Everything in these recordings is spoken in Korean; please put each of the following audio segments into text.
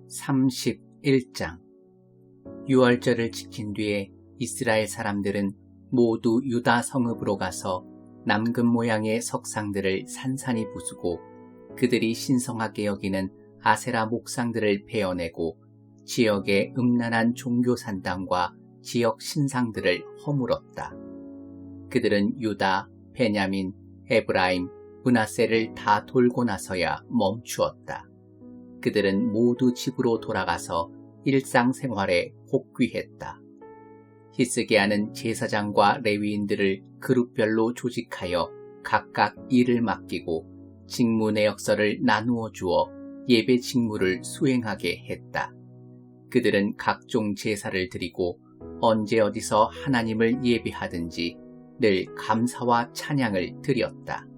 31장. 유월절을 지킨 뒤에 이스라엘 사람들은 모두 유다 성읍으로 가서 남금 모양의 석상들을 산산히 부수고 그들이 신성하게 여기는 아세라 목상들을 베어내고 지역의 음란한 종교 산당과 지역 신상들을 허물었다. 그들은 유다, 베냐민, 에브라임, 므낫세를 다 돌고 나서야 멈추었다. 그들은 모두 집으로 돌아가서 일상생활에 복귀했다. 히스기야는 제사장과 레위인들을 그룹별로 조직하여 각각 일을 맡기고 직무 내역서를 나누어 주어 예배 직무를 수행하게 했다. 그들은 각종 제사를 드리고 언제 어디서 하나님을 예배하든지 늘 감사와 찬양을 드렸다.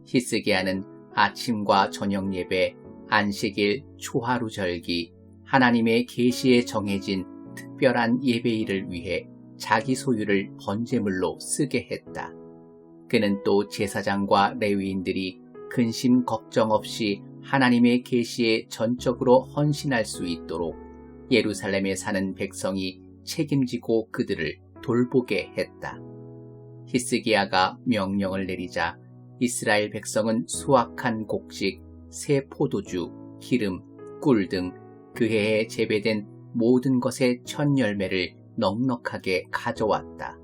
히스기야는 아침과 저녁 예배, 안식일, 초하루 절기, 하나님의 계시에 정해진 특별한 예배일을 위해 자기 소유를 번제물로 쓰게 했다. 그는 또 제사장과 레위인들이 근심 걱정 없이 하나님의 계시에 전적으로 헌신할 수 있도록 예루살렘에 사는 백성이 책임지고 그들을 돌보게 했다. 히스기야가 명령을 내리자 이스라엘 백성은 수확한 곡식, 새 포도주, 기름, 꿀 등 그 해에 재배된 모든 것의 첫 열매를 넉넉하게 가져왔다.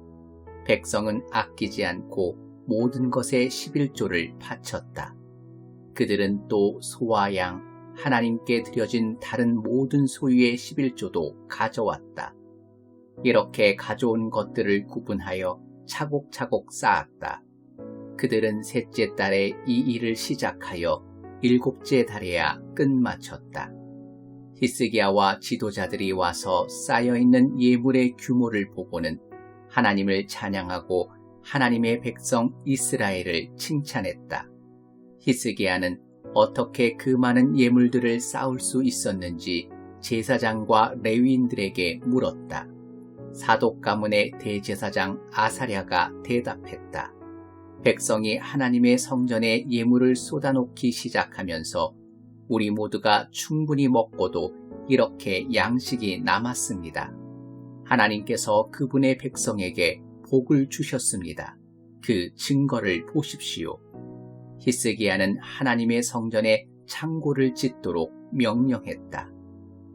백성은 아끼지 않고 모든 것의 11조를 바쳤다. 그들은 또 소와 양, 하나님께 드려진 다른 모든 소유의 11조도 가져왔다. 이렇게 가져온 것들을 구분하여 차곡차곡 쌓았다. 그들은 셋째 달에 이 일을 시작하여 일곱째 달에야 끝마쳤다. 히스기야와 지도자들이 와서 쌓여있는 예물의 규모를 보고는 하나님을 찬양하고 하나님의 백성 이스라엘을 칭찬했다. 히스기야는 어떻게 그 많은 예물들을 쌓을 수 있었는지 제사장과 레위인들에게 물었다. 사독 가문의 대제사장 아사랴가 대답했다. 백성이 하나님의 성전에 예물을 쏟아놓기 시작하면서 우리 모두가 충분히 먹고도 이렇게 양식이 남았습니다. 하나님께서 그분의 백성에게 복을 주셨습니다. 그 증거를 보십시오. 히스기야는 하나님의 성전에 창고를 짓도록 명령했다.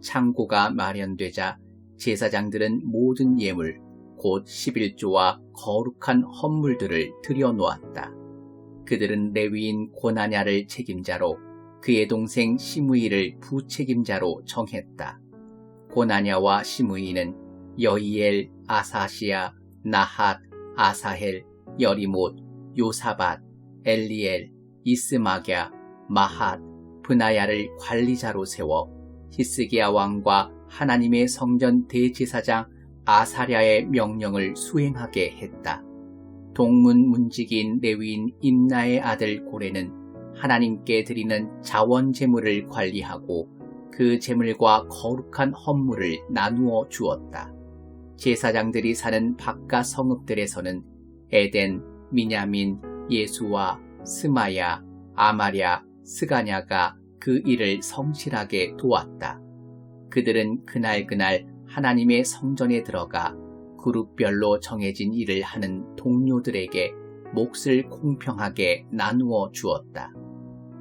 창고가 마련되자 제사장들은 모든 예물, 곧 11조와 거룩한 헌물들을 들여놓았다. 그들은 레위인 고나냐를 책임자로 그의 동생 시므이를 부책임자로 정했다. 고나냐와 시므이는 여이엘, 아사시야, 나핫, 아사헬, 여리못, 요사밧, 엘리엘, 이스마갸, 마핫, 브나야를 관리자로 세워 히스기야 왕과 하나님의 성전 대제사장 아사랴의 명령을 수행하게 했다. 동문 문지기인 레위인 임나의 아들 고레는 하나님께 드리는 자원 제물을 관리하고 그 제물과 거룩한 헌물을 나누어 주었다. 제사장들이 사는 바깥 성읍들에서는 에덴, 미냐민, 예수와 스마야, 아마랴, 스가냐가 그 일을 성실하게 도왔다. 그들은 그날 하나님의 성전에 들어가 그룹별로 정해진 일을 하는 동료들에게 몫을 공평하게 나누어 주었다.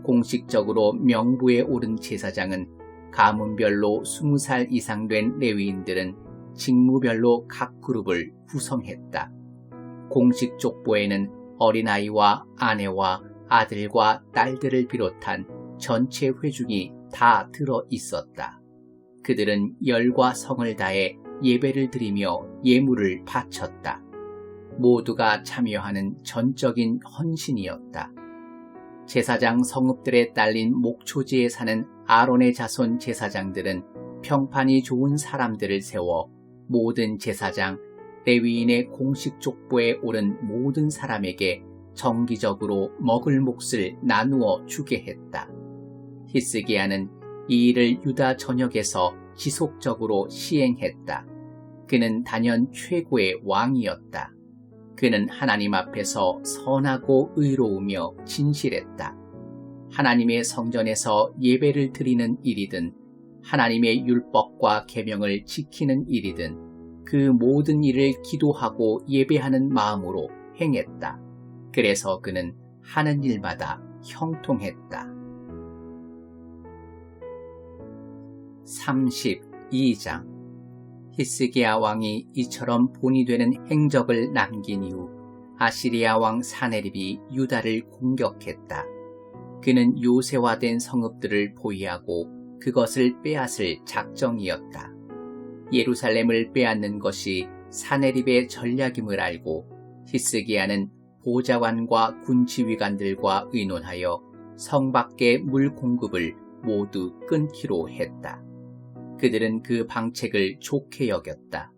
공식적으로 명부에 오른 제사장은 가문별로 20살 이상 된 레위인들은 직무별로 각 그룹을 구성했다. 공식 족보에는 어린아이와 아내와 아들과 딸들을 비롯한 전체 회중이 다 들어 있었다. 그들은 열과 성을 다해 예배를 드리며 예물을 바쳤다. 모두가 참여하는 전적인 헌신이었다. 제사장 성읍들에 딸린 목초지에 사는 아론의 자손 제사장들은 평판이 좋은 사람들을 세워 모든 제사장, 레위인의 공식 족보에 오른 모든 사람에게 정기적으로 먹을 몫을 나누어 주게 했다. 히스기야는 이 일을 유다 전역에서 지속적으로 시행했다. 그는 단연 최고의 왕이었다. 그는 하나님 앞에서 선하고 의로우며 진실했다. 하나님의 성전에서 예배를 드리는 일이든 하나님의 율법과 계명을 지키는 일이든 그 모든 일을 기도하고 예배하는 마음으로 행했다. 그래서 그는 하는 일마다 형통했다. 32장 히스기야 왕이 이처럼 본이 되는 행적을 남긴 이후 아시리아 왕 사네립이 유다를 공격했다. 그는 요새화된 성읍들을 포위하고 그것을 빼앗을 작정이었다. 예루살렘을 빼앗는 것이 사네립의 전략임을 알고 히스기야는 보좌관과 군지휘관들과 의논하여 성 밖의 물 공급을 모두 끊기로 했다. 그들은 그 방책을 좋게 여겼다.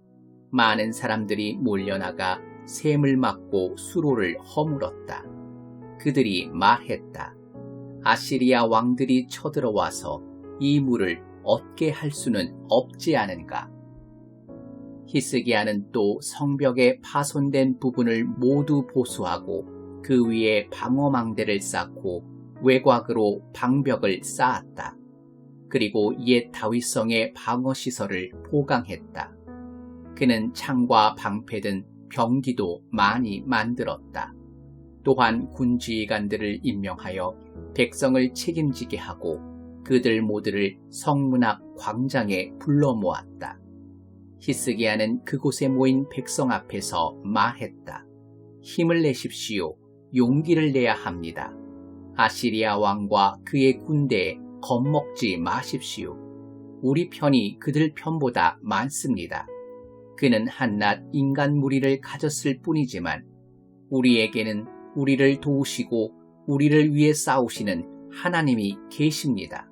많은 사람들이 몰려나가 샘을 막고 수로를 허물었다. 그들이 말했다. 아시리아 왕들이 쳐들어와서 이 물을 얻게 할 수는 없지 않은가. 히스기야는 또 성벽의 파손된 부분을 모두 보수하고 그 위에 방어망대를 쌓고 외곽으로 방벽을 쌓았다. 그리고 옛 다윗성의 방어시설을 보강했다. 그는 창과 방패 등 병기도 많이 만들었다. 또한 군지휘관들을 임명하여 백성을 책임지게 하고 그들 모두를 성문 앞 광장에 불러 모았다. 히스기야는 그곳에 모인 백성 앞에서 말했다. 힘을 내십시오. 용기를 내야 합니다. 아시리아 왕과 그의 군대에 겁먹지 마십시오. 우리 편이 그들 편보다 많습니다. 그는 한낱 인간 무리를 가졌을 뿐이지만 우리에게는 우리를 도우시고 우리를 위해 싸우시는 하나님이 계십니다.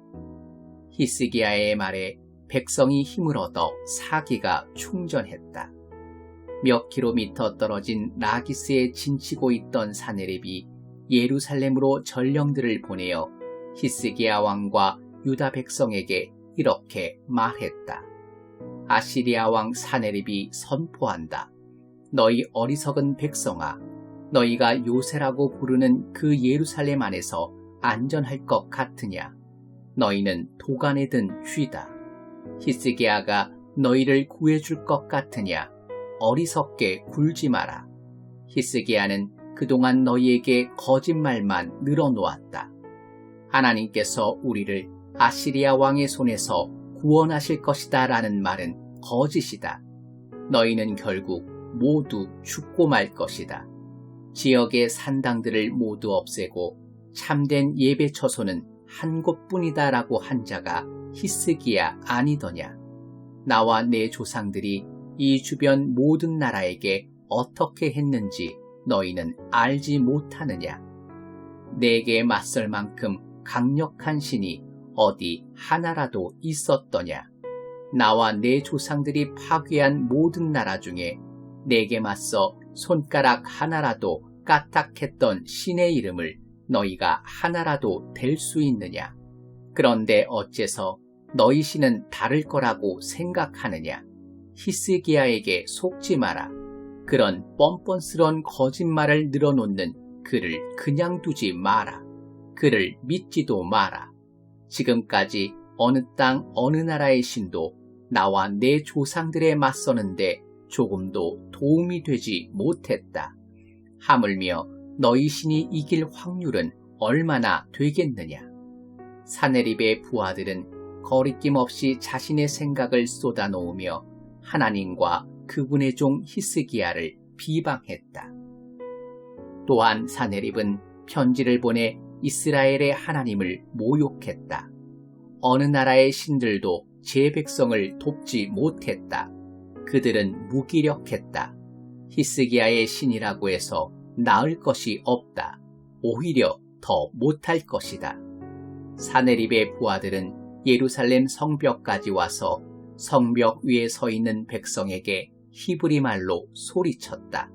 히스기야의 말에 백성이 힘을 얻어 사기가 충전했다. 몇 킬로미터 떨어진 라기스에 진치고 있던 사네립이 예루살렘으로 전령들을 보내어 히스기야 왕과 유다 백성에게 이렇게 말했다. 아시리아 왕 사네립이 선포한다. 너희 어리석은 백성아, 너희가 요새라고 부르는 그 예루살렘 안에서 안전할 것 같으냐? 너희는 도간에 든 쥐다. 히스기야가 너희를 구해줄 것 같으냐? 어리석게 굴지 마라. 히스기야는 그동안 너희에게 거짓말만 늘어놓았다. 하나님께서 우리를 아시리아 왕의 손에서 구원하실 것이다 라는 말은 거짓이다. 너희는 결국 모두 죽고 말 것이다. 지역의 산당들을 모두 없애고 참된 예배 처소는 한 곳뿐이다 라고 한 자가 히스기야 아니더냐. 나와 내 조상들이 이 주변 모든 나라에게 어떻게 했는지 너희는 알지 못하느냐. 내게 맞설 만큼 강력한 신이 어디 하나라도 있었더냐. 나와 내 조상들이 파괴한 모든 나라 중에 내게 맞서 손가락 하나라도 까딱했던 신의 이름을 너희가 하나라도 댈 수 있느냐. 그런데 어째서 너희 신은 다를 거라고 생각하느냐. 히스기야에게 속지 마라. 그런 뻔뻔스런 거짓말을 늘어놓는 그를 그냥 두지 마라. 그를 믿지도 마라. 지금까지 어느 땅 어느 나라의 신도 나와 내 조상들에 맞서는데 조금도 도움이 되지 못했다. 하물며 너희 신이 이길 확률은 얼마나 되겠느냐. 사네립의 부하들은 거리낌 없이 자신의 생각을 쏟아놓으며 하나님과 그분의 종 히스기야를 비방했다. 또한 사네립은 편지를 보내 이스라엘의 하나님을 모욕했다. 어느 나라의 신들도 제 백성을 돕지 못했다. 그들은 무기력했다. 히스기야의 신이라고 해서 나을 것이 없다. 오히려 더 못할 것이다. 사네립의 부하들은 예루살렘 성벽까지 와서 성벽 위에 서 있는 백성에게 히브리 말로 소리쳤다.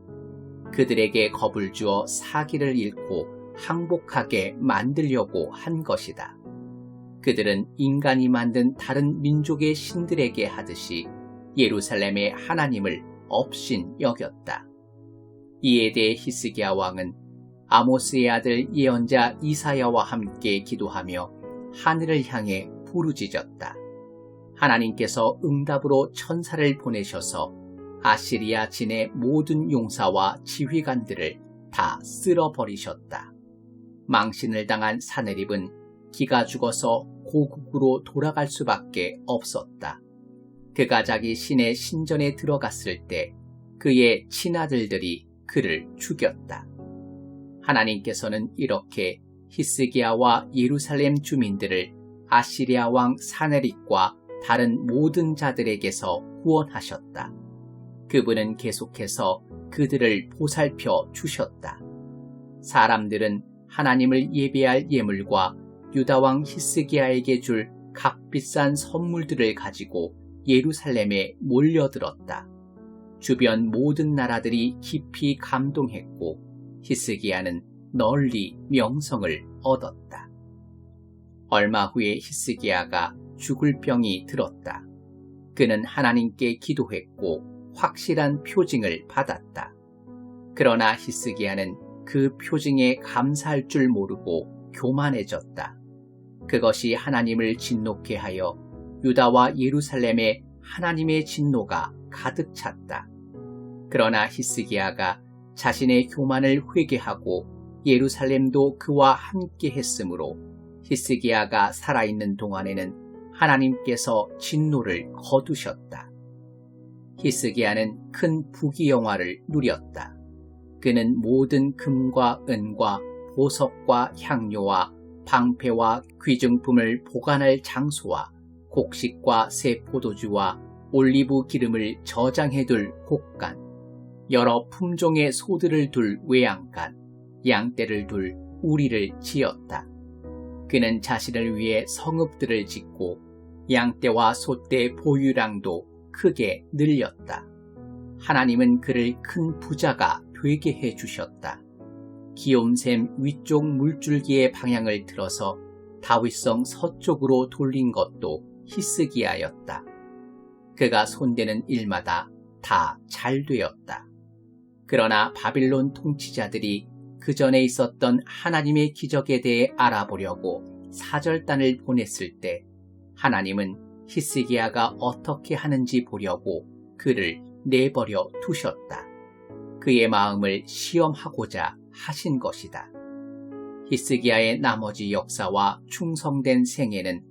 그들에게 겁을 주어 사기를 잃고 항복하게 만들려고 한 것이다. 그들은 인간이 만든 다른 민족의 신들에게 하듯이 예루살렘의 하나님을 업신 여겼다. 이에 대해 히스기야 왕은 아모스의 아들 예언자 이사야와 함께 기도하며 하늘을 향해 부르짖었다. 하나님께서 응답으로 천사를 보내셔서 아시리아 진의 모든 용사와 지휘관들을 다 쓸어버리셨다. 망신을 당한 사내립은 기가 죽어서 고국으로 돌아갈 수밖에 없었다. 그가 자기 신의 신전에 들어갔을 때 그의 친아들들이 그를 죽였다. 하나님께서는 이렇게 히스기야와 예루살렘 주민들을 아시리아 왕 사네립과 다른 모든 자들에게서 구원하셨다. 그분은 계속해서 그들을 보살펴 주셨다. 사람들은 하나님을 예배할 예물과 유다왕 히스기야에게 줄 값비싼 선물들을 가지고 예루살렘에 몰려들었다. 주변 모든 나라들이 깊이 감동했고 히스기야는 널리 명성을 얻었다. 얼마 후에 히스기야가 죽을 병이 들었다. 그는 하나님께 기도했고 확실한 표징을 받았다. 그러나 히스기야는 그 표징에 감사할 줄 모르고 교만해졌다. 그것이 하나님을 진노케 하여 유다와 예루살렘에 하나님의 진노가 가득 찼다. 그러나 히스기야가 자신의 교만을 회개하고 예루살렘도 그와 함께 했으므로 히스기야가 살아있는 동안에는 하나님께서 진노를 거두셨다. 히스기야는 큰 부귀영화를 누렸다. 그는 모든 금과 은과 보석과 향료와 방패와 귀중품을 보관할 장소와 곡식과 새 포도주와 올리브 기름을 저장해둘 곡간, 여러 품종의 소들을 둘 외양간, 양떼를 둘 우리를 지었다. 그는 자신을 위해 성읍들을 짓고 양떼와 소떼 보유량도 크게 늘렸다. 하나님은 그를 큰 부자가 되게 해주셨다. 기욤샘 위쪽 물줄기의 방향을 틀어서 다윗성 서쪽으로 돌린 것도 히스기야였다. 그가 손대는 일마다 다 잘 되었다. 그러나 바빌론 통치자들이 그 전에 있었던 하나님의 기적에 대해 알아보려고 사절단을 보냈을 때 하나님은 히스기야가 어떻게 하는지 보려고 그를 내버려 두셨다. 그의 마음을 시험하고자 하신 것이다. 히스기야의 나머지 역사와 충성된 생애는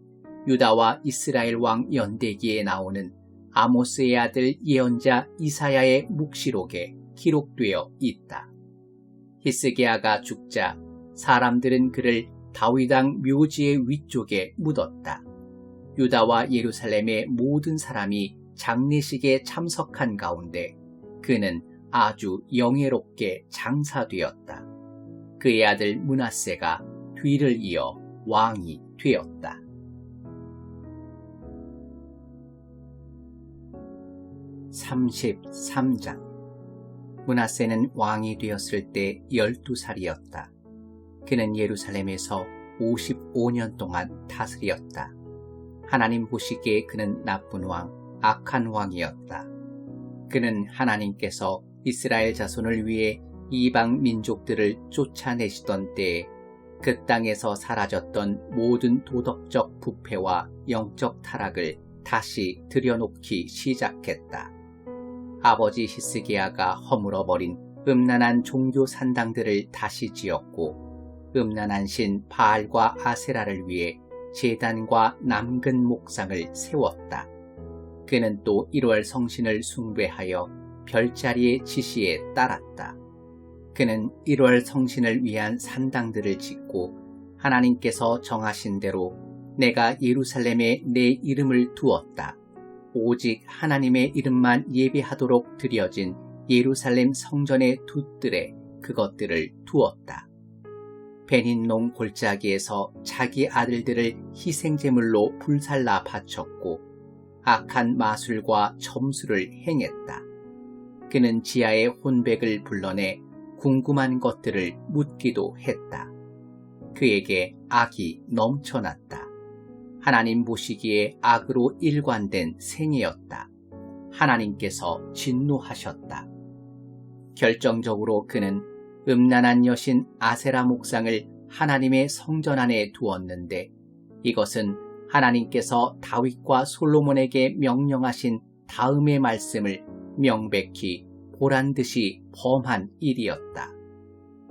유다와 이스라엘 왕 연대기에 나오는 아모스의 아들 예언자 이사야의 묵시록에 기록되어 있다. 히스기야가 죽자 사람들은 그를 다윗왕 묘지의 위쪽에 묻었다. 유다와 예루살렘의 모든 사람이 장례식에 참석한 가운데 그는 아주 영예롭게 장사되었다. 그의 아들 므낫세가 뒤를 이어 왕이 되었다. (33장) 므낫세는 왕이 되었을 때 12살이었다. 그는 예루살렘에서 55년 동안 다스렸다. 하나님 보시기에 그는 나쁜 왕, 악한 왕이었다. 그는 하나님께서 이스라엘 자손을 위해 이방 민족들을 쫓아내시던 때에 그 땅에서 사라졌던 모든 도덕적 부패와 영적 타락을 다시 들여놓기 시작했다. 아버지 히스기야가 허물어버린 음란한 종교 산당들을 다시 지었고 음란한 신 바알과 아세라를 위해 제단과 남근 목상을 세웠다. 그는 또 1월 성신을 숭배하여 별자리의 지시에 따랐다. 그는 1월 성신을 위한 산당들을 짓고 하나님께서 정하신 대로 내가 예루살렘에 내 이름을 두었다. 오직 하나님의 이름만 예배하도록 드려진 예루살렘 성전의 두 뜰에 그것들을 두었다. 베닌농 골짜기에서 자기 아들들을 희생제물로 불살라 바쳤고 악한 마술과 점수를 행했다. 그는 지하의 혼백을 불러내 궁금한 것들을 묻기도 했다. 그에게 악이 넘쳐났다. 하나님 보시기에 악으로 일관된 생애였다. 하나님께서 진노하셨다. 결정적으로 그는 음란한 여신 아세라 목상을 하나님의 성전 안에 두었는데 이것은 하나님께서 다윗과 솔로몬에게 명령하신 다음의 말씀을 명백히 보란듯이 범한 일이었다.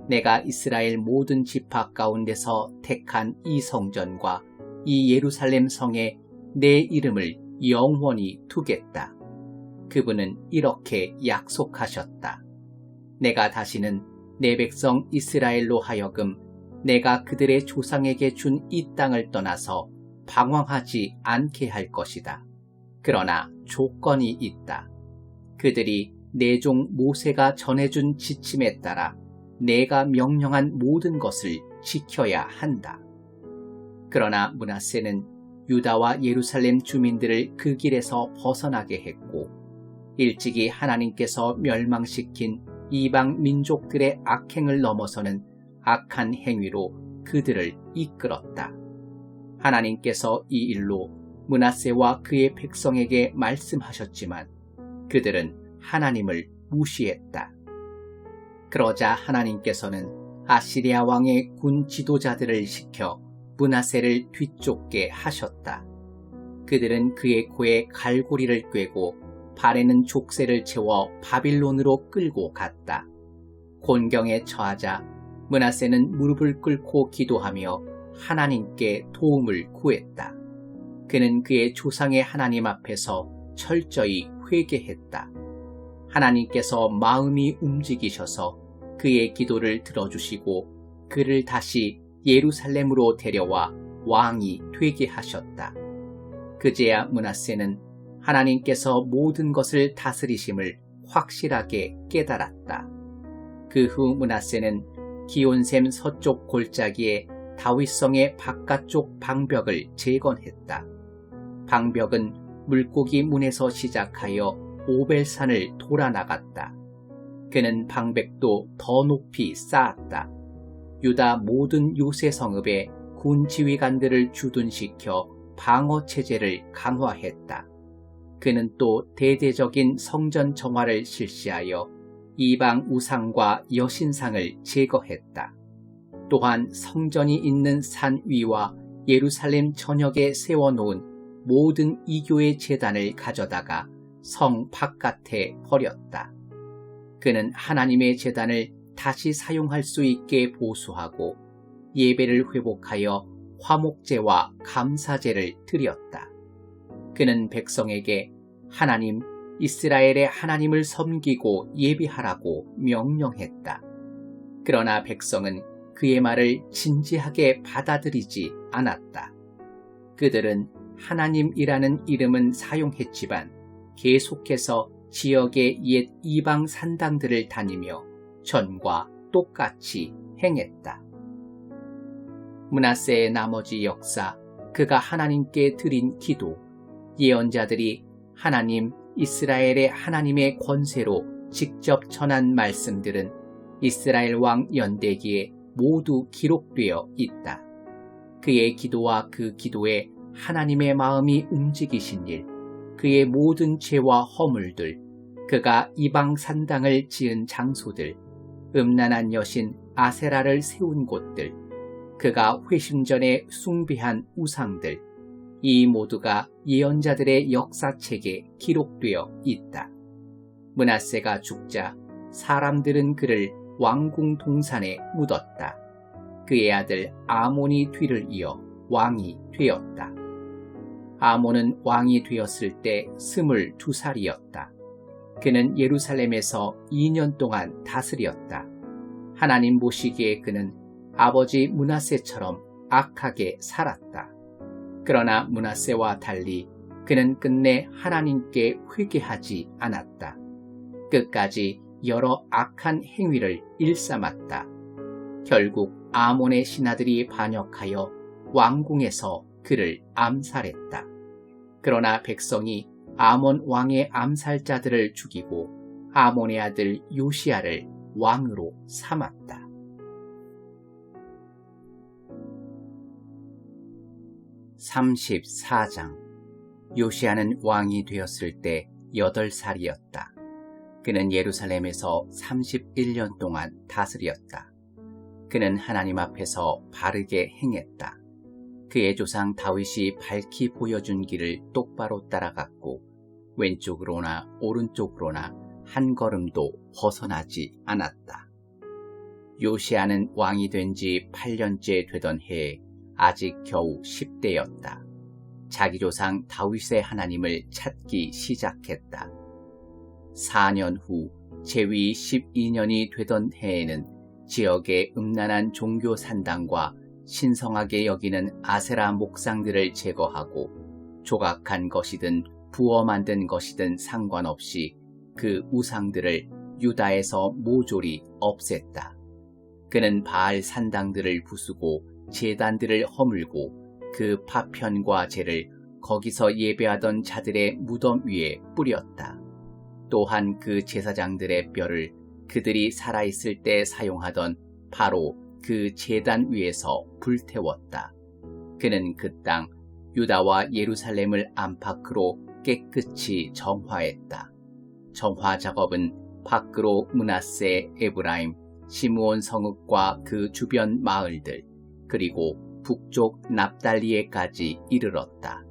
내가 이스라엘 모든 지파 가운데서 택한 이 성전과 이 예루살렘 성에 내 이름을 영원히 두겠다. 그분은 이렇게 약속하셨다. 내가 다시는 내 백성 이스라엘로 하여금 내가 그들의 조상에게 준 이 땅을 떠나서 방황하지 않게 할 것이다. 그러나 조건이 있다. 그들이 내 종 모세가 전해준 지침에 따라 내가 명령한 모든 것을 지켜야 한다. 그러나 므낫세는 유다와 예루살렘 주민들을 그 길에서 벗어나게 했고 일찍이 하나님께서 멸망시킨 이방 민족들의 악행을 넘어서는 악한 행위로 그들을 이끌었다. 하나님께서 이 일로 므낫세와 그의 백성에게 말씀하셨지만 그들은 하나님을 무시했다. 그러자 하나님께서는 아시리아 왕의 군 지도자들을 시켜 므낫세를 뒤쫓게 하셨다. 그들은 그의 코에 갈고리를 꿰고 발에는 족쇄를 채워 바빌론으로 끌고 갔다. 곤경에 처하자 므낫세는 무릎을 꿇고 기도하며 하나님께 도움을 구했다. 그는 그의 조상의 하나님 앞에서 철저히 회개했다. 하나님께서 마음이 움직이셔서 그의 기도를 들어주시고 그를 다시 예루살렘으로 데려와 왕이 되게 하셨다. 그제야 므낫세는 하나님께서 모든 것을 다스리심을 확실하게 깨달았다. 그 후 므낫세는 기온샘 서쪽 골짜기에 다윗성의 바깥쪽 방벽을 재건했다. 방벽은 물고기 문에서 시작하여 오벨산을 돌아 나갔다. 그는 방백도 더 높이 쌓았다. 유다 모든 요새 성읍에 군 지휘관들을 주둔시켜 방어 체제를 강화했다. 그는 또 대대적인 성전 정화를 실시하여 이방 우상과 여신상을 제거했다. 또한 성전이 있는 산 위와 예루살렘 전역에 세워놓은 모든 이교의 제단을 가져다가 성 바깥에 버렸다. 그는 하나님의 제단을 다시 사용할 수 있게 보수하고 예배를 회복하여 화목제와 감사제를 드렸다. 그는 백성에게 하나님, 이스라엘의 하나님을 섬기고 예배하라고 명령했다. 그러나 백성은 그의 말을 진지하게 받아들이지 않았다. 그들은 하나님이라는 이름은 사용했지만 계속해서 지역의 옛 이방 산당들을 다니며 전과 똑같이 행했다. 므낫세의 나머지 역사, 그가 하나님께 드린 기도, 예언자들이 하나님, 이스라엘의 하나님의 권세로 직접 전한 말씀들은 이스라엘 왕 연대기에 모두 기록되어 있다. 그의 기도와 그 기도에 하나님의 마음이 움직이신 일, 그의 모든 죄와 허물들, 그가 이방 산당을 지은 장소들, 음란한 여신 아세라를 세운 곳들, 그가 회심전에 숭배한 우상들, 이 모두가 예언자들의 역사책에 기록되어 있다. 므낫세가 죽자 사람들은 그를 왕궁 동산에 묻었다. 그의 아들 아몬이 뒤를 이어 왕이 되었다. 아몬은 왕이 되었을 때 22살이었다. 그는 예루살렘에서 2년 동안 다스렸다. 하나님 보시기에 그는 아버지 므낫세처럼 악하게 살았다. 그러나 므낫세와 달리 그는 끝내 하나님께 회개하지 않았다. 끝까지 여러 악한 행위를 일삼았다. 결국 아몬의 신하들이 반역하여 왕궁에서 그를 암살했다. 그러나 백성이 아몬 왕의 암살자들을 죽이고 아몬의 아들 요시야를 왕으로 삼았다. (34장) 요시야는 왕이 되었을 때 8살이었다. 그는 예루살렘에서 31년 동안 다스렸다. 그는 하나님 앞에서 바르게 행했다. 그의 조상 다윗이 밝히 보여준 길을 똑바로 따라갔고 왼쪽으로나 오른쪽으로나 한 걸음도 벗어나지 않았다. 요시야는 왕이 된 지 8년째 되던 해에 아직 겨우 10대였다. 자기 조상 다윗의 하나님을 찾기 시작했다. 4년 후 제위 12년이 되던 해에는 지역의 음란한 종교 산당과 신성하게 여기는 아세라 목상들을 제거하고 조각한 것이든 부어 만든 것이든 상관없이 그 우상들을 유다에서 모조리 없앴다. 그는 바알 산당들을 부수고 제단들을 허물고 그 파편과 재를 거기서 예배하던 자들의 무덤 위에 뿌렸다. 또한 그 제사장들의 뼈를 그들이 살아있을 때 사용하던 바로 그 제단 위에서 불태웠다. 그는 그 땅 유다와 예루살렘을 안팎으로 깨끗이 정화했다. 정화 작업은 밖으로 므낫세, 에브라임, 시므온 성읍과 그 주변 마을들, 그리고 북쪽 납달리에까지 이르렀다.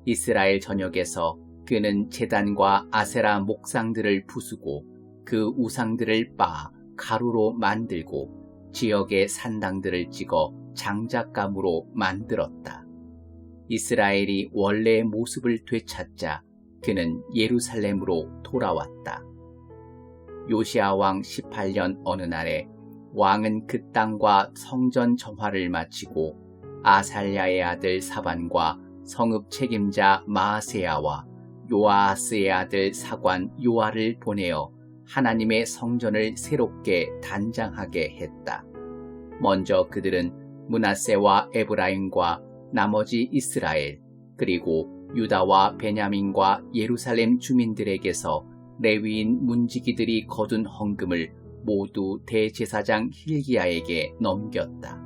이스라엘 전역에서 그는 제단과 아세라 목상들을 부수고 그 우상들을 빻아 가루로 만들고 지역의 산당들을 찍어 장작감으로 만들었다. 이스라엘이 원래의 모습을 되찾자 그는 예루살렘으로 돌아왔다. 요시야 왕 18년 어느 날에 왕은 그 땅과 성전 정화를 마치고 아살랴의 아들 사반과 성읍 책임자 마아세야와 요아하스의 아들 사관 요아를 보내어 하나님의 성전을 새롭게 단장하게 했다. 먼저 그들은 므낫세와 에브라임과 나머지 이스라엘 그리고 유다와 베냐민과 예루살렘 주민들에게서 레위인 문지기들이 거둔 헌금을 모두 대제사장 hil기야에게 넘겼다.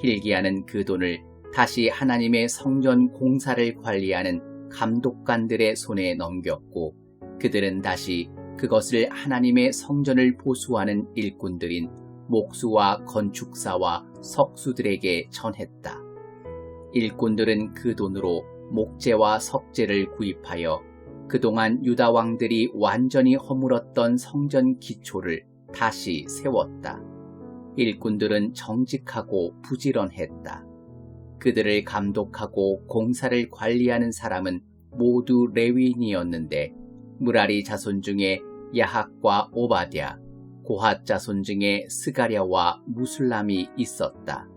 hil기야는 그 돈을 다시 하나님의 성전 공사를 관리하는 감독관들의 손에 넘겼고 그들은 다시 그것을 하나님의 성전을 보수하는 일꾼들인 목수와 건축사와 석수들에게 전했다. 일꾼들은 그 돈으로 목재와 석재를 구입하여 그동안 유다 왕들이 완전히 허물었던 성전 기초를 다시 세웠다. 일꾼들은 정직하고 부지런했다. 그들을 감독하고 공사를 관리하는 사람은 모두 레위인이었는데 무라리 자손 중에 야학과 오바댜, 고핫 자손 중에 스가랴와 무술람이 있었다.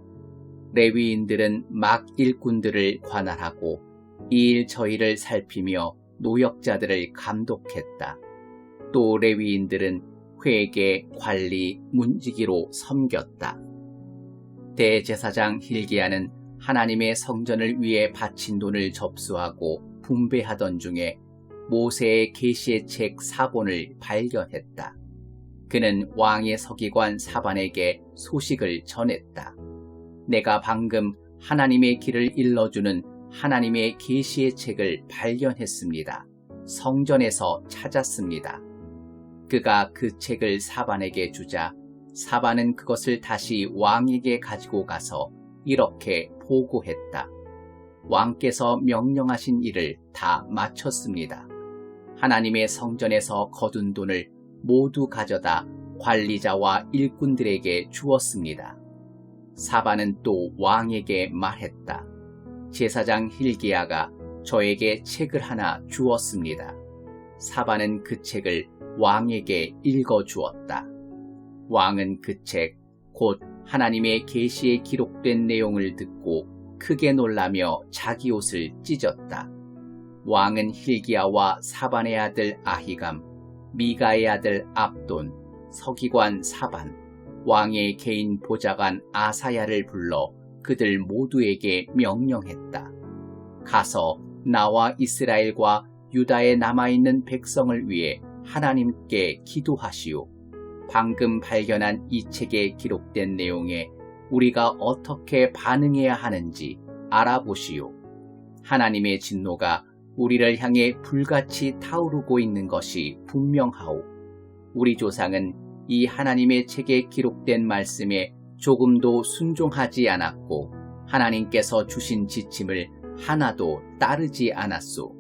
레위인들은 막 일꾼들을 관할하고 이 일 저 일을 살피며 노역자들을 감독했다. 또 레위인들은 회계, 관리, 문지기로 섬겼다. 대제사장 hil기야는 하나님의 성전을 위해 바친 돈을 접수하고 분배하던 중에 모세의 계시의 책 사본을 발견했다. 그는 왕의 서기관 사반에게 소식을 전했다. 내가 방금 하나님의 길을 일러주는 하나님의 계시의 책을 발견했습니다. 성전에서 찾았습니다. 그가 그 책을 사반에게 주자 사반은 그것을 다시 왕에게 가지고 가서 이렇게 보고했다. 왕께서 명령하신 일을 다 마쳤습니다. 하나님의 성전에서 거둔 돈을 모두 가져다 관리자와 일꾼들에게 주었습니다. 사반은 또 왕에게 말했다. 제사장 hil기야가 저에게 책을 하나 주었습니다. 사반은 그 책을 왕에게 읽어주었다. 왕은 그 책, 곧 하나님의 계시에 기록된 내용을 듣고 크게 놀라며 자기 옷을 찢었다. 왕은 hil기야와 사반의 아들 아히감, 미가의 아들 압돈, 서기관 사반, 왕의 개인 보좌관 아사야를 불러 그들 모두에게 명령했다. 가서 나와 이스라엘과 유다에 남아있는 백성을 위해 하나님께 기도하시오. 방금 발견한 이 책에 기록된 내용에 우리가 어떻게 반응해야 하는지 알아보시오. 하나님의 진노가 우리를 향해 불같이 타오르고 있는 것이 분명하오. 우리 조상은 이 하나님의 책에 기록된 말씀에 조금도 순종하지 않았고 하나님께서 주신 지침을 하나도 따르지 않았소.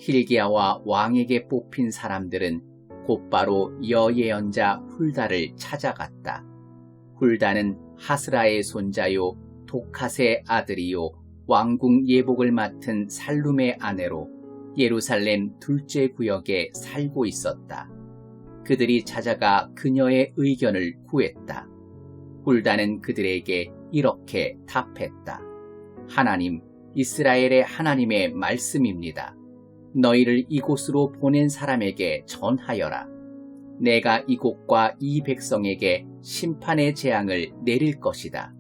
hil기야와 왕에게 뽑힌 사람들은 곧바로 여예언자 훌다를 찾아갔다. 훌다는 하스라의 손자요 독핫의 아들이요 왕궁 예복을 맡은 살룸의 아내로 예루살렘 둘째 구역에 살고 있었다. 그들이 찾아가 그녀의 의견을 구했다. 훌다는 그들에게 이렇게 답했다. 하나님, 이스라엘의 하나님의 말씀입니다. 너희를 이곳으로 보낸 사람에게 전하여라. 내가 이곳과 이 백성에게 심판의 재앙을 내릴 것이다.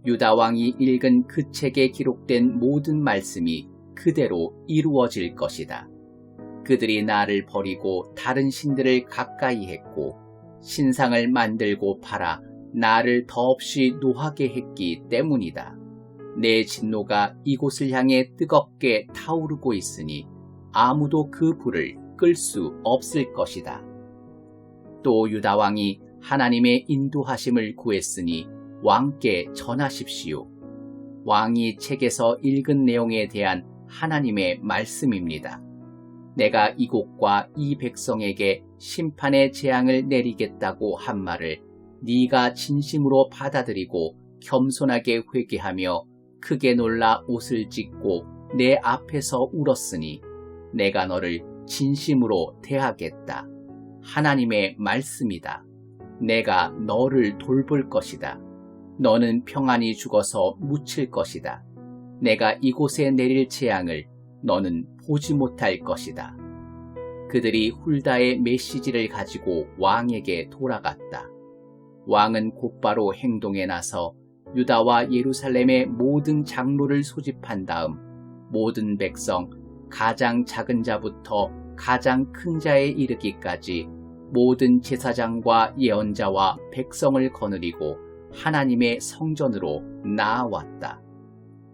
유다 왕이 읽은 그 책에 기록된 모든 말씀이 그대로 이루어질 것이다. 그들이 나를 버리고 다른 신들을 가까이 했고 신상을 만들고 팔아 나를 더없이 노하게 했기 때문이다. 내 진노가 이곳을 향해 뜨겁게 타오르고 있으니 아무도 그 불을 끌 수 없을 것이다. 또 유다 왕이 하나님의 인도하심을 구했으니 왕께 전하십시오. 왕이 책에서 읽은 내용에 대한 하나님의 말씀입니다. 내가 이곳과 이 백성에게 심판의 재앙을 내리겠다고 한 말을 네가 진심으로 받아들이고 겸손하게 회개하며 크게 놀라 옷을 찢고 내 앞에서 울었으니 내가 너를 진심으로 대하겠다. 하나님의 말씀이다. 내가 너를 돌볼 것이다. 너는 평안히 죽어서 묻힐 것이다. 내가 이곳에 내릴 재앙을 너는 보지 못할 것이다. 그들이 훌다의 메시지를 가지고 왕에게 돌아갔다. 왕은 곧바로 행동에 나서 유다와 예루살렘의 모든 장로를 소집한 다음 모든 백성, 가장 작은 자부터 가장 큰 자에 이르기까지 모든 제사장과 예언자와 백성을 거느리고 하나님의 성전으로 나아왔다.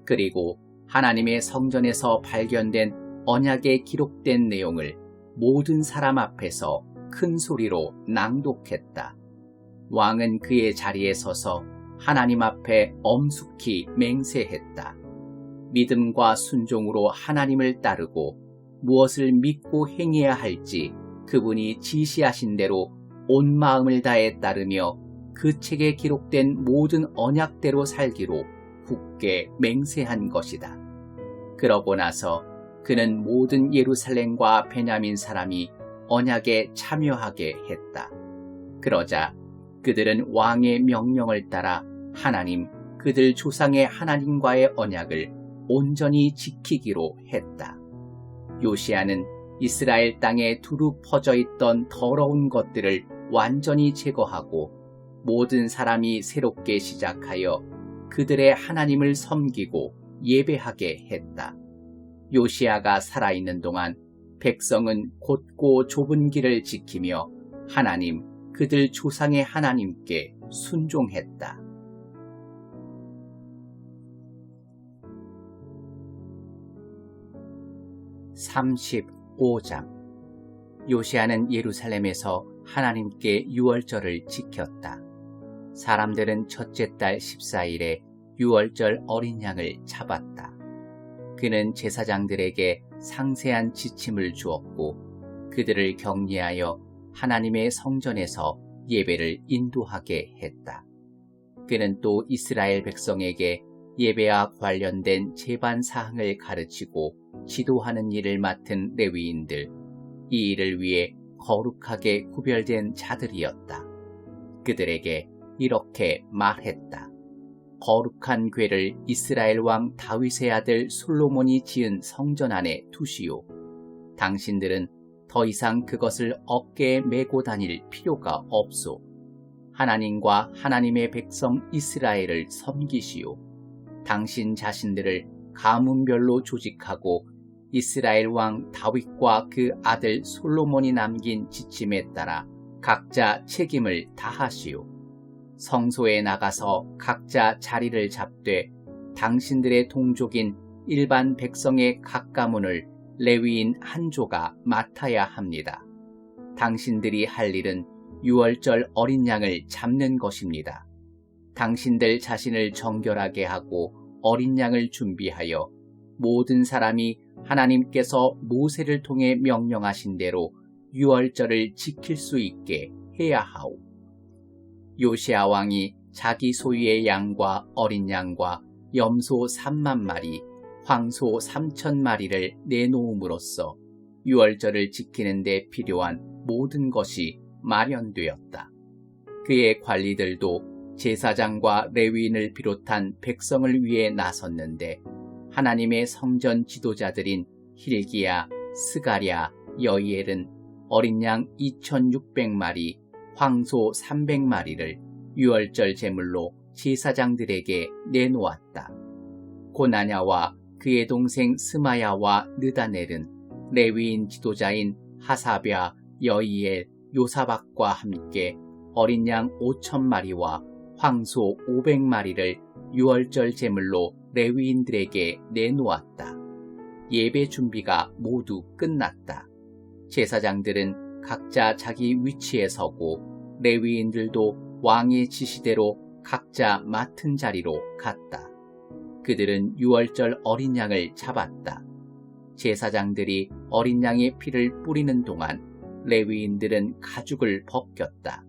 그리고 하나님의 성전에서 발견된 언약에 기록된 내용을 모든 사람 앞에서 큰 소리로 낭독했다. 왕은 그의 자리에 서서 하나님 앞에 엄숙히 맹세했다. 믿음과 순종으로 하나님을 따르고 무엇을 믿고 행해야 할지 그분이 지시하신 대로 온 마음을 다해 따르며 그 책에 기록된 모든 언약대로 살기로 굳게 맹세한 것이다. 그러고 나서 그는 모든 예루살렘과 베냐민 사람이 언약에 참여하게 했다. 그러자 그들은 왕의 명령을 따라 하나님, 그들 조상의 하나님과의 언약을 온전히 지키기로 했다. 요시야는 이스라엘 땅에 두루 퍼져 있던 더러운 것들을 완전히 제거하고 모든 사람이 새롭게 시작하여 그들의 하나님을 섬기고 예배하게 했다. 요시야가 살아있는 동안 백성은 곧고 좁은 길을 지키며 하나님, 그들 조상의 하나님께 순종했다. (35장) 요시야는 예루살렘에서 하나님께 유월절을 지켰다. 사람들은 첫째 달 14일에 유월절 어린 양을 잡았다. 그는 제사장들에게 상세한 지침을 주었고 그들을 격리하여 하나님의 성전에서 예배를 인도하게 했다. 그는 또 이스라엘 백성에게 예배와 관련된 제반 사항을 가르치고 지도하는 일을 맡은 레위인들, 이 일을 위해 거룩하게 구별된 자들이었다. 그들에게 이렇게 말했다. 거룩한 궤를 이스라엘 왕 다윗의 아들 솔로몬이 지은 성전 안에 두시오. 당신들은 더 이상 그것을 어깨에 메고 다닐 필요가 없소. 하나님과 하나님의 백성 이스라엘을 섬기시오. 당신 자신들을 가문별로 조직하고 이스라엘 왕 다윗과 그 아들 솔로몬이 남긴 지침에 따라 각자 책임을 다하시오. 성소에 나가서 각자 자리를 잡되 당신들의 동족인 일반 백성의 각 가문을 레위인 한 조가 맡아야 합니다. 당신들이 할 일은 유월절 어린 양을 잡는 것입니다. 당신들 자신을 정결하게 하고 어린 양을 준비하여 모든 사람이 하나님께서 모세를 통해 명령하신 대로 유월절을 지킬 수 있게 해야 하오. 요시야 왕이 자기 소유의 양과 어린 양과 염소 3만 마리, 황소 3천 마리를 내놓음으로써 유월절을 지키는 데 필요한 모든 것이 마련되었다. 그의 관리들도 제사장과 레위인을 비롯한 백성을 위해 나섰는데 하나님의 성전 지도자들인 hil기야, 스가랴, 여이엘은 어린 양 2,600마리, 황소 300마리를 유월절 제물로 제사장들에게 내놓았다. 고나냐와 그의 동생 스마야와 느다넬은 레위인 지도자인 하사랴, 여이엘, 요사박과 함께 어린 양 5,000마리와 황소 500마리를 유월절 제물로 레위인들에게 내놓았다. 예배 준비가 모두 끝났다. 제사장들은 각자 자기 위치에 서고 레위인들도 왕의 지시대로 각자 맡은 자리로 갔다. 그들은 유월절 어린 양을 잡았다. 제사장들이 어린 양의 피를 뿌리는 동안 레위인들은 가죽을 벗겼다.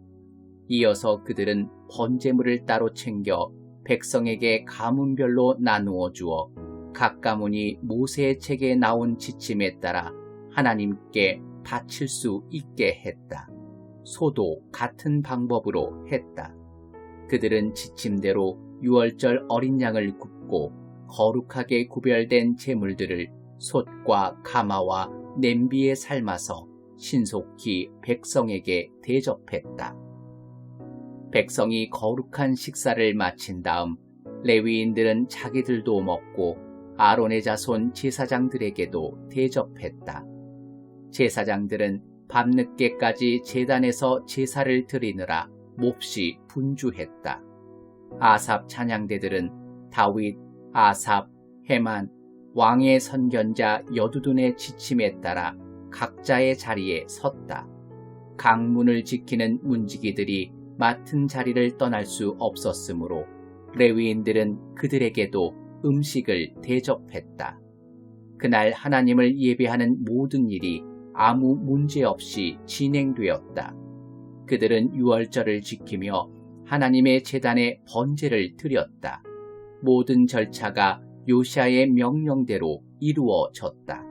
이어서 그들은 번제물을 따로 챙겨 백성에게 가문별로 나누어 주어 각 가문이 모세의 책에 나온 지침에 따라 하나님께 바칠 수 있게 했다. 소도 같은 방법으로 했다. 그들은 지침대로 유월절 어린 양을 굽고 거룩하게 구별된 제물들을 솥과 가마와 냄비에 삶아서 신속히 백성에게 대접했다. 백성이 거룩한 식사를 마친 다음 레위인들은 자기들도 먹고 아론의 자손 제사장들에게도 대접했다. 제사장들은 밤늦게까지 제단에서 제사를 드리느라 몹시 분주했다. 아삽 찬양대들은 다윗, 아삽, 헤만, 왕의 선견자 여두둔의 지침에 따라 각자의 자리에 섰다. 강문을 지키는 문지기들이 맡은 자리를 떠날 수 없었으므로 레위인들은 그들에게도 음식을 대접했다. 그날 하나님을 예배하는 모든 일이 아무 문제 없이 진행되었다. 그들은 유월절을 지키며 하나님의 제단에 번제를 드렸다. 모든 절차가 요시아의 명령대로 이루어졌다.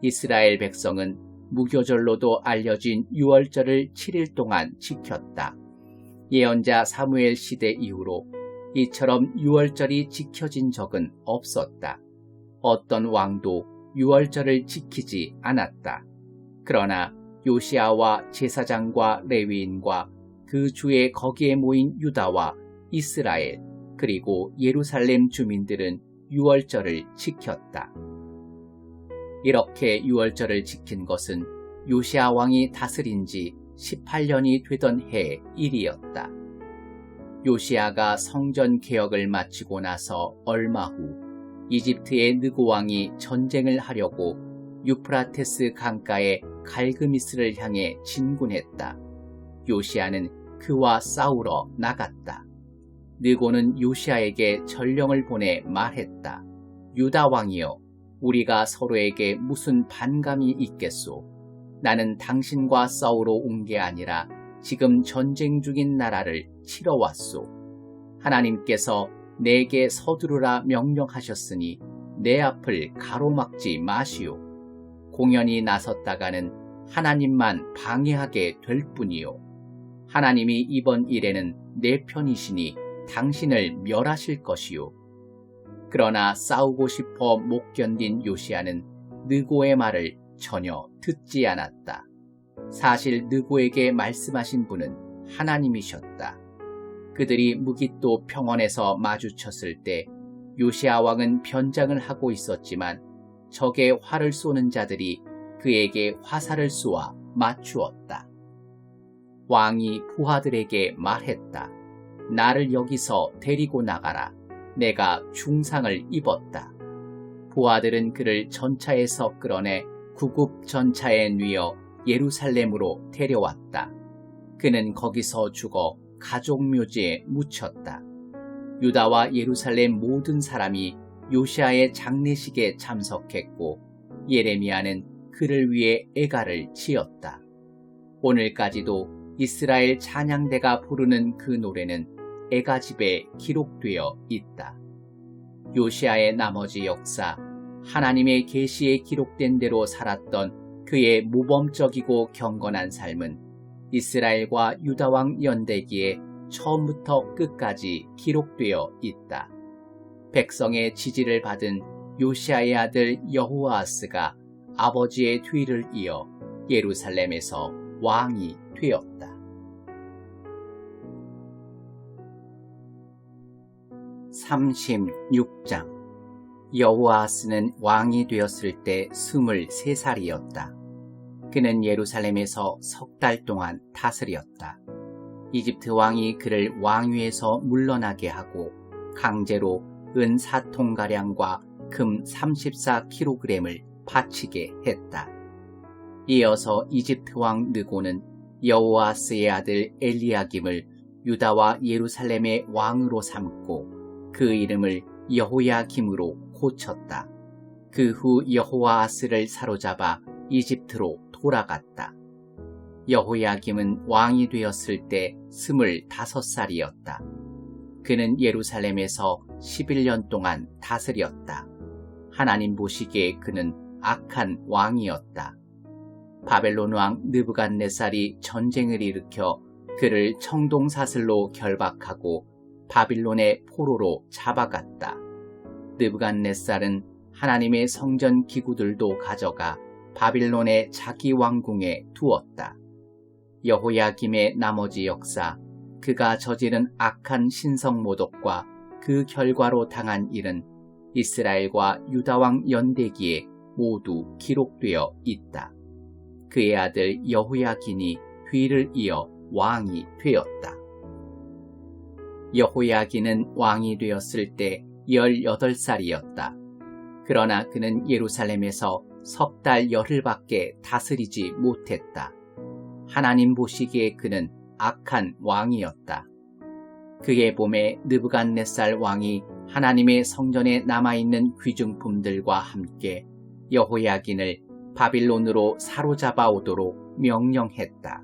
이스라엘 백성은 무교절로도 알려진 유월절을 7일 동안 지켰다. 예언자 사무엘 시대 이후로 이처럼 유월절이 지켜진 적은 없었다. 어떤 왕도 유월절을 지키지 않았다. 그러나 요시아와 제사장과 레위인과 그 주에 거기에 모인 유다와 이스라엘 그리고 예루살렘 주민들은 유월절을 지켰다. 이렇게 유월절을 지킨 것은 요시아 왕이 다스린 지 18년이 되던 해의 일이었다. 요시아가 성전 개혁을 마치고 나서 얼마 후 이집트의 느고 왕이 전쟁을 하려고 유프라테스 강가의 갈그미스를 향해 진군했다. 요시아는 그와 싸우러 나갔다. 느고는 요시아에게 전령을 보내 말했다. 유다 왕이여, 우리가 서로에게 무슨 반감이 있겠소? 나는 당신과 싸우러 온 게 아니라 지금 전쟁 중인 나라를 치러 왔소. 하나님께서 내게 서두르라 명령하셨으니 내 앞을 가로막지 마시오. 공연히 나섰다가는 하나님만 방해하게 될 뿐이요. 하나님이 이번 일에는 내 편이시니 당신을 멸하실 것이요. 그러나 싸우고 싶어 못 견딘 요시아는 느고의 말을 전혀 듣지 않았다. 사실 느고에게 말씀하신 분은 하나님이셨다. 그들이 무깃도 평원에서 마주쳤을 때 요시아 왕은 변장을 하고 있었지만 적의 활을 쏘는 자들이 그에게 화살을 쏘아 맞추었다. 왕이 부하들에게 말했다. 나를 여기서 데리고 나가라. 내가 중상을 입었다. 부하들은 그를 전차에서 끌어내 구급 전차에 뉘어 예루살렘으로 데려왔다. 그는 거기서 죽어 가족 묘지에 묻혔다. 유다와 예루살렘 모든 사람이 요시아의 장례식에 참석했고 예레미야는 그를 위해 애가를 지었다. 오늘까지도 이스라엘 찬양대가 부르는 그 노래는 애가집에 기록되어 있다. 요시아의 나머지 역사, 하나님의 계시에 기록된 대로 살았던 그의 모범적이고 경건한 삶은 이스라엘과 유다왕 연대기에 처음부터 끝까지 기록되어 있다. 백성의 지지를 받은 요시아의 아들 여호아하스가 아버지의 뒤를 이어 예루살렘에서 왕이 되었다. 36장 여호아하스는 왕이 되었을 때 23살이었다. 그는 예루살렘에서 석 달 동안 다스렸다. 이집트 왕이 그를 왕위에서 물러나게 하고 강제로 은 4통가량과 금 34kg을 바치게 했다. 이어서 이집트 왕 느고는 여호아스의 아들 엘리야김을 유다와 예루살렘의 왕으로 삼고 그 이름을 여호야김으로 고쳤다. 그 후 여호아스를 사로잡아 이집트로 돌아갔다. 여호야김은 왕이 되었을 때 25살이었다. 그는 예루살렘에서 11년 동안 다스렸다. 하나님 보시기에 그는 악한 왕이었다. 바벨론 왕 느부갓네살이 전쟁을 일으켜 그를 청동사슬로 결박하고 바빌론의 포로로 잡아갔다. 느부갓네살은 하나님의 성전 기구들도 가져가 바빌론의 자기 왕궁에 두었다. 여호야김의 나머지 역사, 그가 저지른 악한 신성모독과 그 결과로 당한 일은 이스라엘과 유다왕 연대기에 모두 기록되어 있다. 그의 아들 여호야긴이 뒤를 이어 왕이 되었다. 여호야긴은 왕이 되었을 때 18살이었다. 그러나 그는 예루살렘에서 석 달 열흘밖에 다스리지 못했다. 하나님 보시기에 그는 악한 왕이었다. 그의 봄에 느부갓네살 왕이 하나님의 성전에 남아있는 귀중품들과 함께 여호야긴을 바빌론으로 사로잡아 오도록 명령했다.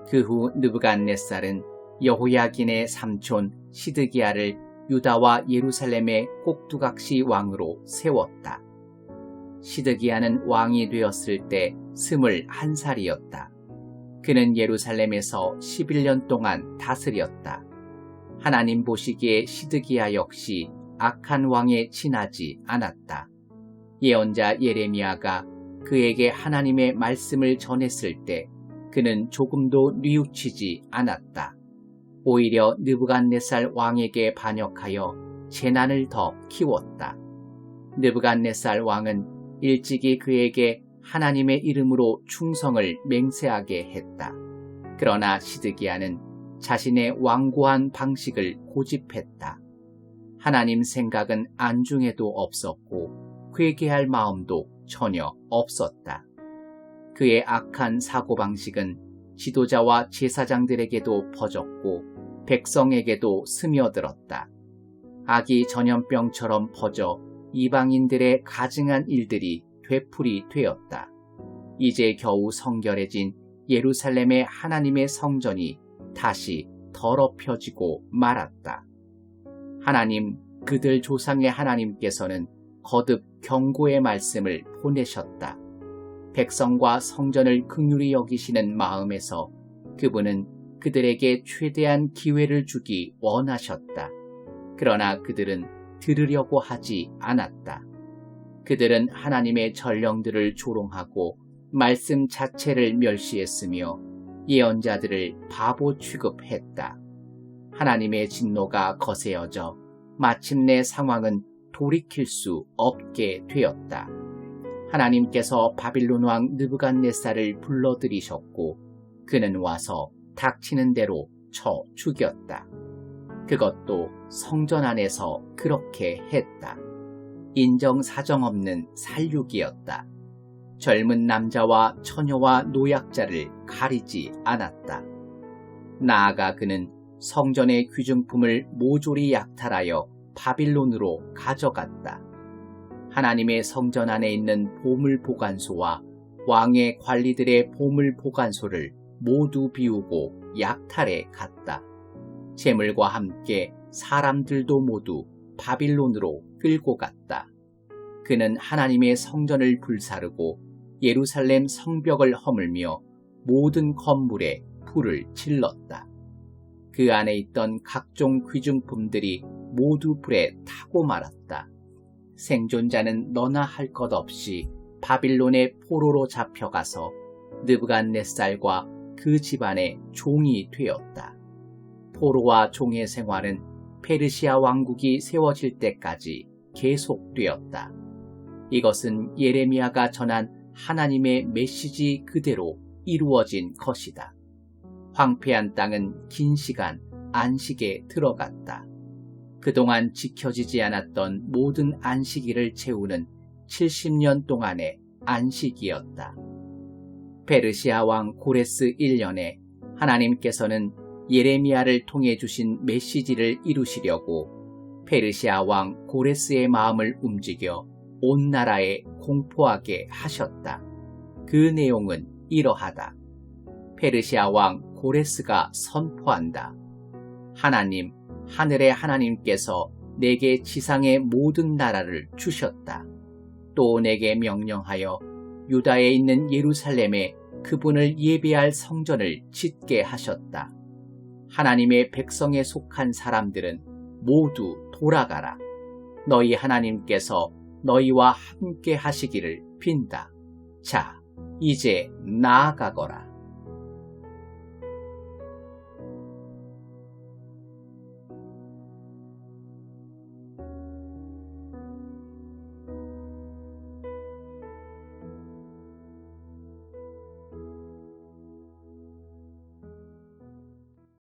그 후 느부갓네살은 여호야긴의 삼촌 시드기야를 유다와 예루살렘의 꼭두각시 왕으로 세웠다. 시드기야는 왕이 되었을 때 21살이었다. 그는 예루살렘에서 11년 동안 다스렸다. 하나님 보시기에 시드기야 역시 악한 왕에 지나지 않았다. 예언자 예레미야가 그에게 하나님의 말씀을 전했을 때 그는 조금도 뉘우치지 않았다. 오히려 느부갓네살 왕에게 반역하여 재난을 더 키웠다. 느부갓네살 왕은 일찍이 그에게 하나님의 이름으로 충성을 맹세하게 했다. 그러나 시드기야는 자신의 완고한 방식을 고집했다. 하나님 생각은 안중에도 없었고 회개할 마음도 전혀 없었다. 그의 악한 사고방식은 지도자와 제사장들에게도 퍼졌고 백성에게도 스며들었다. 아기 전염병처럼 퍼져 이방인들의 가증한 일들이 되풀이 되었다. 이제 겨우 성결해진 예루살렘의 하나님의 성전이 다시 더럽혀지고 말았다. 하나님, 그들 조상의 하나님께서는 거듭 경고의 말씀을 보내셨다. 백성과 성전을 긍휼히 여기시는 마음에서 그분은 그들에게 최대한 기회를 주기 원하셨다. 그러나 그들은 들으려고 하지 않았다. 그들은 하나님의 전령들을 조롱하고 말씀 자체를 멸시했으며 예언자들을 바보 취급했다. 하나님의 진노가 거세어져 마침내 상황은 돌이킬 수 없게 되었다. 하나님께서 바빌론 왕 느부갓네살을 불러들이셨고 그는 와서 닥치는 대로 쳐 죽였다. 그것도 성전 안에서 그렇게 했다. 인정사정 없는 살육이었다. 젊은 남자와 처녀와 노약자를 가리지 않았다. 나아가 그는 성전의 귀중품을 모조리 약탈하여 바빌론으로 가져갔다. 하나님의 성전 안에 있는 보물 보관소와 왕의 관리들의 보물 보관소를 모두 비우고 약탈해 갔다. 재물과 함께 사람들도 모두 바빌론으로 끌고 갔다. 그는 하나님의 성전을 불사르고 예루살렘 성벽을 허물며 모든 건물에 불을 질렀다. 그 안에 있던 각종 귀중품들이 모두 불에 타고 말았다. 생존자는 너나 할 것 없이 바빌론의 포로로 잡혀가서 느부갓네살과 그 집안의 종이 되었다. 포로와 종의 생활은 페르시아 왕국이 세워질 때까지 계속되었다. 이것은 예레미야가 전한 하나님의 메시지 그대로 이루어진 것이다. 황폐한 땅은 긴 시간 안식에 들어갔다. 그동안 지켜지지 않았던 모든 안식일을 채우는 70년 동안의 안식이었다. 페르시아 왕 고레스 1년에 하나님께서는 예레미야를 통해 주신 메시지를 이루시려고 페르시아 왕 고레스의 마음을 움직여 온 나라에 공포하게 하셨다. 그 내용은 이러하다. 페르시아 왕 고레스가 선포한다. 하나님, 하늘의 하나님께서 내게 지상의 모든 나라를 주셨다. 또 내게 명령하여 유다에 있는 예루살렘에 그분을 예배할 성전을 짓게 하셨다. 하나님의 백성에 속한 사람들은 모두 돌아가라. 너희 하나님께서 너희와 함께 하시기를 빈다. 자, 이제 나아가거라.